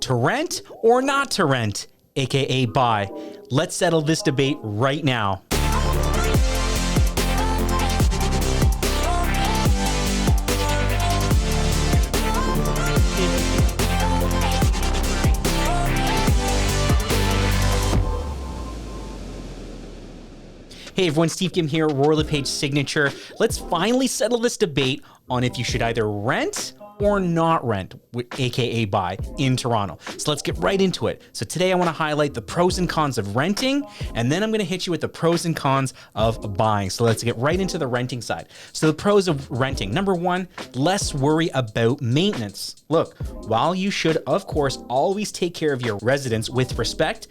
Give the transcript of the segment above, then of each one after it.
To rent or not to rent, aka buy? Let's settle this debate right now. Hey everyone, Steve Kim here, Royal LePage Signature. Let's finally settle this debate on if you should either rent or not rent, aka buy, in Toronto. So let's get right into it. So today I want to highlight the pros and cons of renting, and then I'm going to hit you with the pros and cons of buying. So let's get right into the renting side. So the pros of renting. Number one, less worry about maintenance. Look, while you should, of course, always take care of your residents with respect,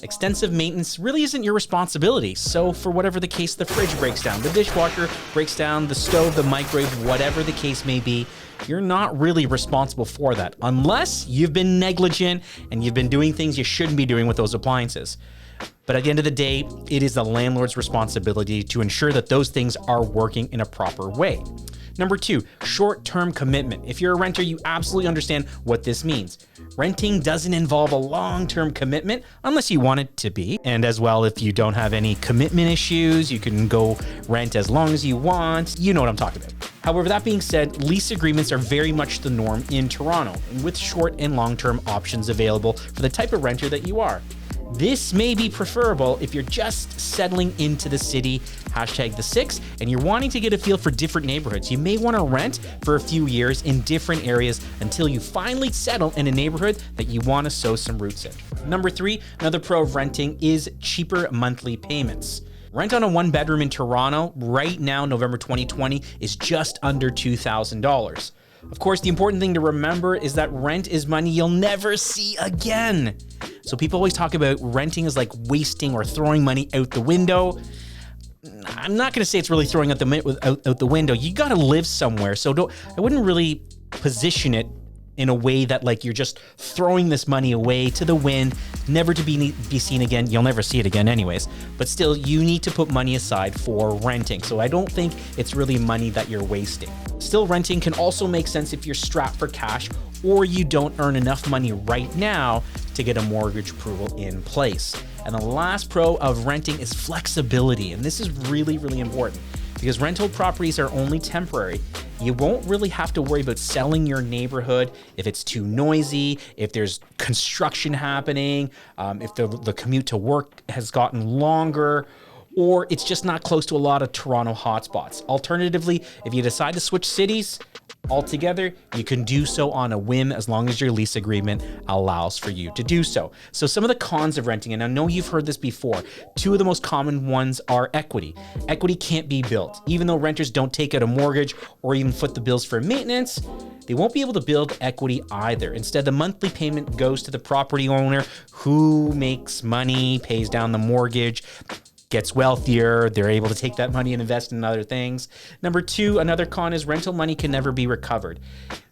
extensive maintenance really isn't your responsibility. So for whatever the case, the fridge breaks down, the dishwasher breaks down, the stove, the microwave, whatever the case may be, you're not really responsible for that unless you've been negligent and you've been doing things you shouldn't be doing with those appliances. But at the end of the day, it is the landlord's responsibility to ensure that those things are working in a proper way. Number two, short-term commitment. If you're a renter, you absolutely understand what this means. Renting doesn't involve a long-term commitment unless you want it to be. And as well, if you don't have any commitment issues, you can go rent as long as you want. You know what I'm talking about. However, that being said, lease agreements are very much the norm in Toronto, with short and long-term options available for the type of renter that you are. This may be preferable if you're just settling into the city, #the6, and you're wanting to get a feel for different neighborhoods. You may want to rent for a few years in different areas until you finally settle in a neighborhood that you want to sow some roots in. Number three, another pro of renting is cheaper monthly payments. Rent on a one-bedroom in Toronto right now, November 2020, is just under $2,000. Of course, the important thing to remember is that rent is money you'll never see again. So people always talk about renting as like wasting or throwing money out the window. I'm not going to say it's really throwing out the window. You got to live somewhere. So I wouldn't really position it in a way that like you're just throwing this money away to the wind, never to be seen again. You'll never see it again anyways, but still you need to put money aside for renting. So I don't think it's really money that you're wasting. Still, renting can also make sense if you're strapped for cash or you don't earn enough money right now to get a mortgage approval in place. And the last pro of renting is flexibility. And this is really, really important because rental properties are only temporary. You won't really have to worry about selling your neighborhood if it's too noisy, if there's construction happening, if the commute to work has gotten longer, or it's just not close to a lot of Toronto hotspots. Alternatively, if you decide to switch cities altogether, you can do so on a whim as long as your lease agreement allows for you to do so. So some of the cons of renting, and I know you've heard this before, two of the most common ones are equity. Equity can't be built. Even though renters don't take out a mortgage or even foot the bills for maintenance, they won't be able to build equity either. Instead, the monthly payment goes to the property owner who makes money, pays down the mortgage, gets wealthier, they're able to take that money and invest in other things. Number two, another con is rental money can never be recovered.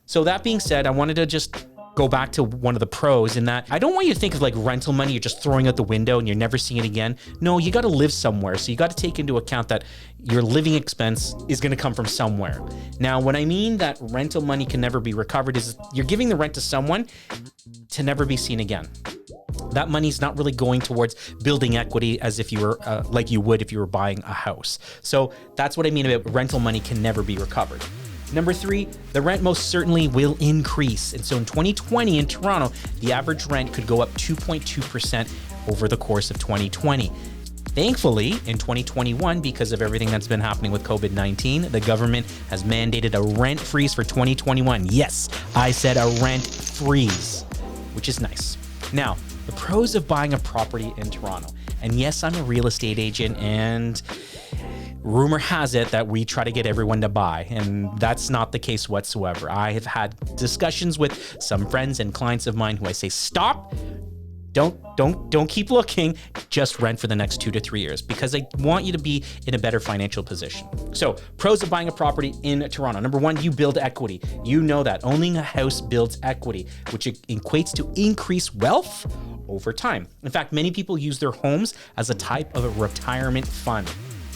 So that being said, I wanted to just go back to one of the pros in that I don't want you to think of like rental money you're just throwing out the window and you're never seeing it again. No, you got to live somewhere. So you got to take into account that your living expense is going to come from somewhere. Now, when I mean that rental money can never be recovered is you're giving the rent to someone to never be seen again. That money's not really going towards building equity as if you were like you would if you were buying a house. So that's what I mean about rental money can never be recovered. Number three, the rent most certainly will increase. And so in 2020 in Toronto, the average rent could go up 2.2% over the course of 2020. Thankfully, in 2021, because of everything that's been happening with COVID-19, the government has mandated a rent freeze for 2021. Yes, I said a rent freeze, which is nice. Now, the pros of buying a property in Toronto. And yes, I'm a real estate agent, and rumor has it that we try to get everyone to buy, and that's not the case whatsoever. I have had discussions with some friends and clients of mine who I say, stop, don't keep looking, just rent for the next 2 to 3 years because I want you to be in a better financial position. So pros of buying a property in Toronto. Number one, you build equity. You know that owning a house builds equity, which equates to increased wealth over time. In fact, many people use their homes as a type of a retirement fund.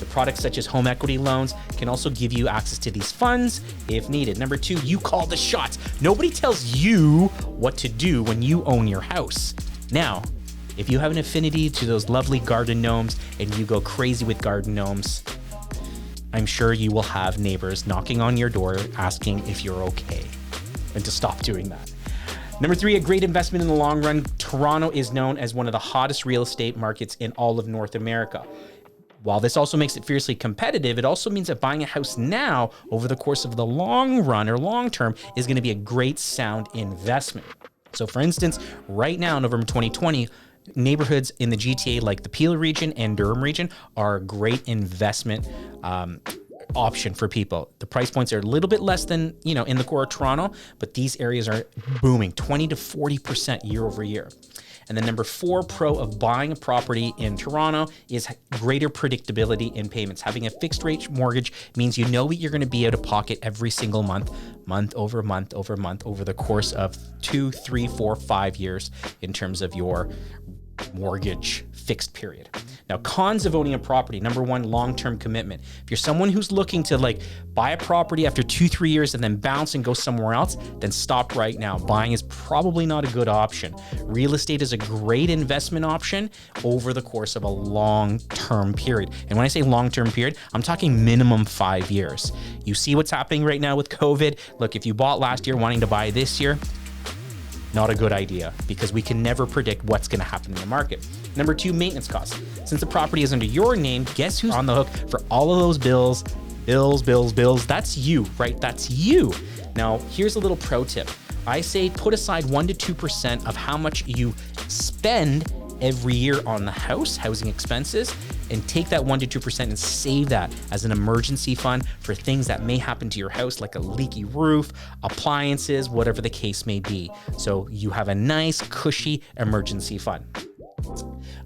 The products such as home equity loans can also give you access to these funds if needed. Number 2, you call the shots. Nobody tells you what to do when you own your house. Now, if you have an affinity to those lovely garden gnomes and you go crazy with garden gnomes, I'm sure you will have neighbors knocking on your door asking if you're okay, and to stop doing that. Number 3, a great investment in the long run. Toronto is known as one of the hottest real estate markets in all of North America. While this also makes it fiercely competitive, it also means that buying a house now over the course of the long run or long term is going to be a great sound investment. So for instance, right now, November 2020, neighborhoods in the GTA like the Peel region and Durham region are a great investment option for people. The price points are a little bit less than, in the core of Toronto, but these areas are booming 20 to 40% year over year. And then number 4 pro of buying a property in Toronto is greater predictability in payments. Having a fixed rate mortgage means you know what you're going to be out of pocket every single month, month over month over month, over the course of 2, 3, 4, 5 years in terms of your mortgage fixed period. Now, cons of owning a property. Number 1, long-term commitment. If you're someone who's looking to buy a property after 2-3 years and then bounce and go somewhere else, then stop right now. Buying is probably not a good option. Real estate is a great investment option over the course of a long-term period. And when I say long-term period, I'm talking minimum 5 years. You see what's happening right now with COVID. Look, if you bought last year wanting to buy this year, not a good idea, because we can never predict what's going to happen in the market. Number 2, maintenance costs. Since the property is under your name, guess who's on the hook for all of those bills? Bills. That's you, right? That's you. Now, here's a little pro tip. I say put aside 1 to 2% of how much you spend every year on the housing expenses, and take that 1 to 2% and save that as an emergency fund for things that may happen to your house, like a leaky roof, appliances, whatever the case may be. So you have a nice, cushy emergency fund.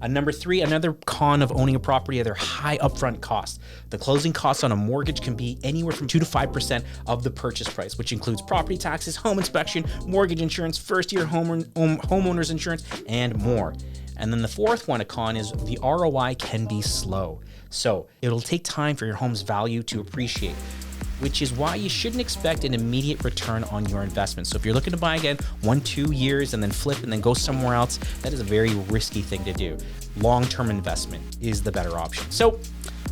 Number 3, another con of owning a property are their high upfront costs. The closing costs on a mortgage can be anywhere from 2 to 5% of the purchase price, which includes property taxes, home inspection, mortgage insurance, first-year homeowner's insurance, and more. And then the 4th one, a con, is the ROI can be slow. So it'll take time for your home's value to appreciate, which is why you shouldn't expect an immediate return on your investment. So if you're looking to buy again 1-2 years and then flip and then go somewhere else, that is a very risky thing to do. Long-term investment is the better option. So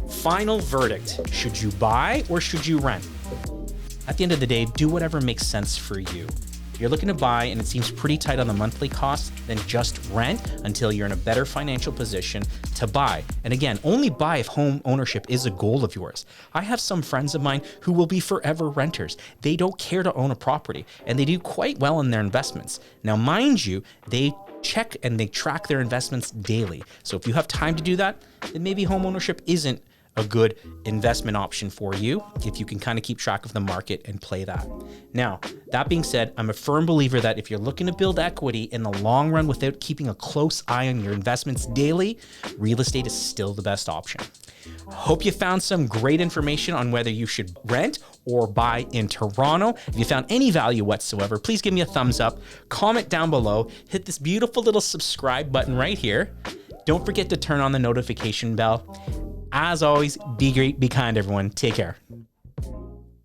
final verdict, should you buy or should you rent? At the end of the day, do whatever makes sense for you. If you're looking to buy and it seems pretty tight on the monthly cost, then just rent until you're in a better financial position to buy. And again, only buy if home ownership is a goal of yours. I have some friends of mine who will be forever renters. They don't care to own a property, and they do quite well in their investments. Now, mind you, they check and they track their investments daily. So if you have time to do that, then maybe home ownership isn't a good investment option for you if you can kind of keep track of the market and play that. Now, that being said, I'm a firm believer that if you're looking to build equity in the long run without keeping a close eye on your investments daily, real estate is still the best option. Hope you found some great information on whether you should rent or buy in Toronto. If you found any value whatsoever, please give me a thumbs up, comment down below, hit this beautiful little subscribe button right here. Don't forget to turn on the notification bell. As always, be great, be kind, everyone. Take care.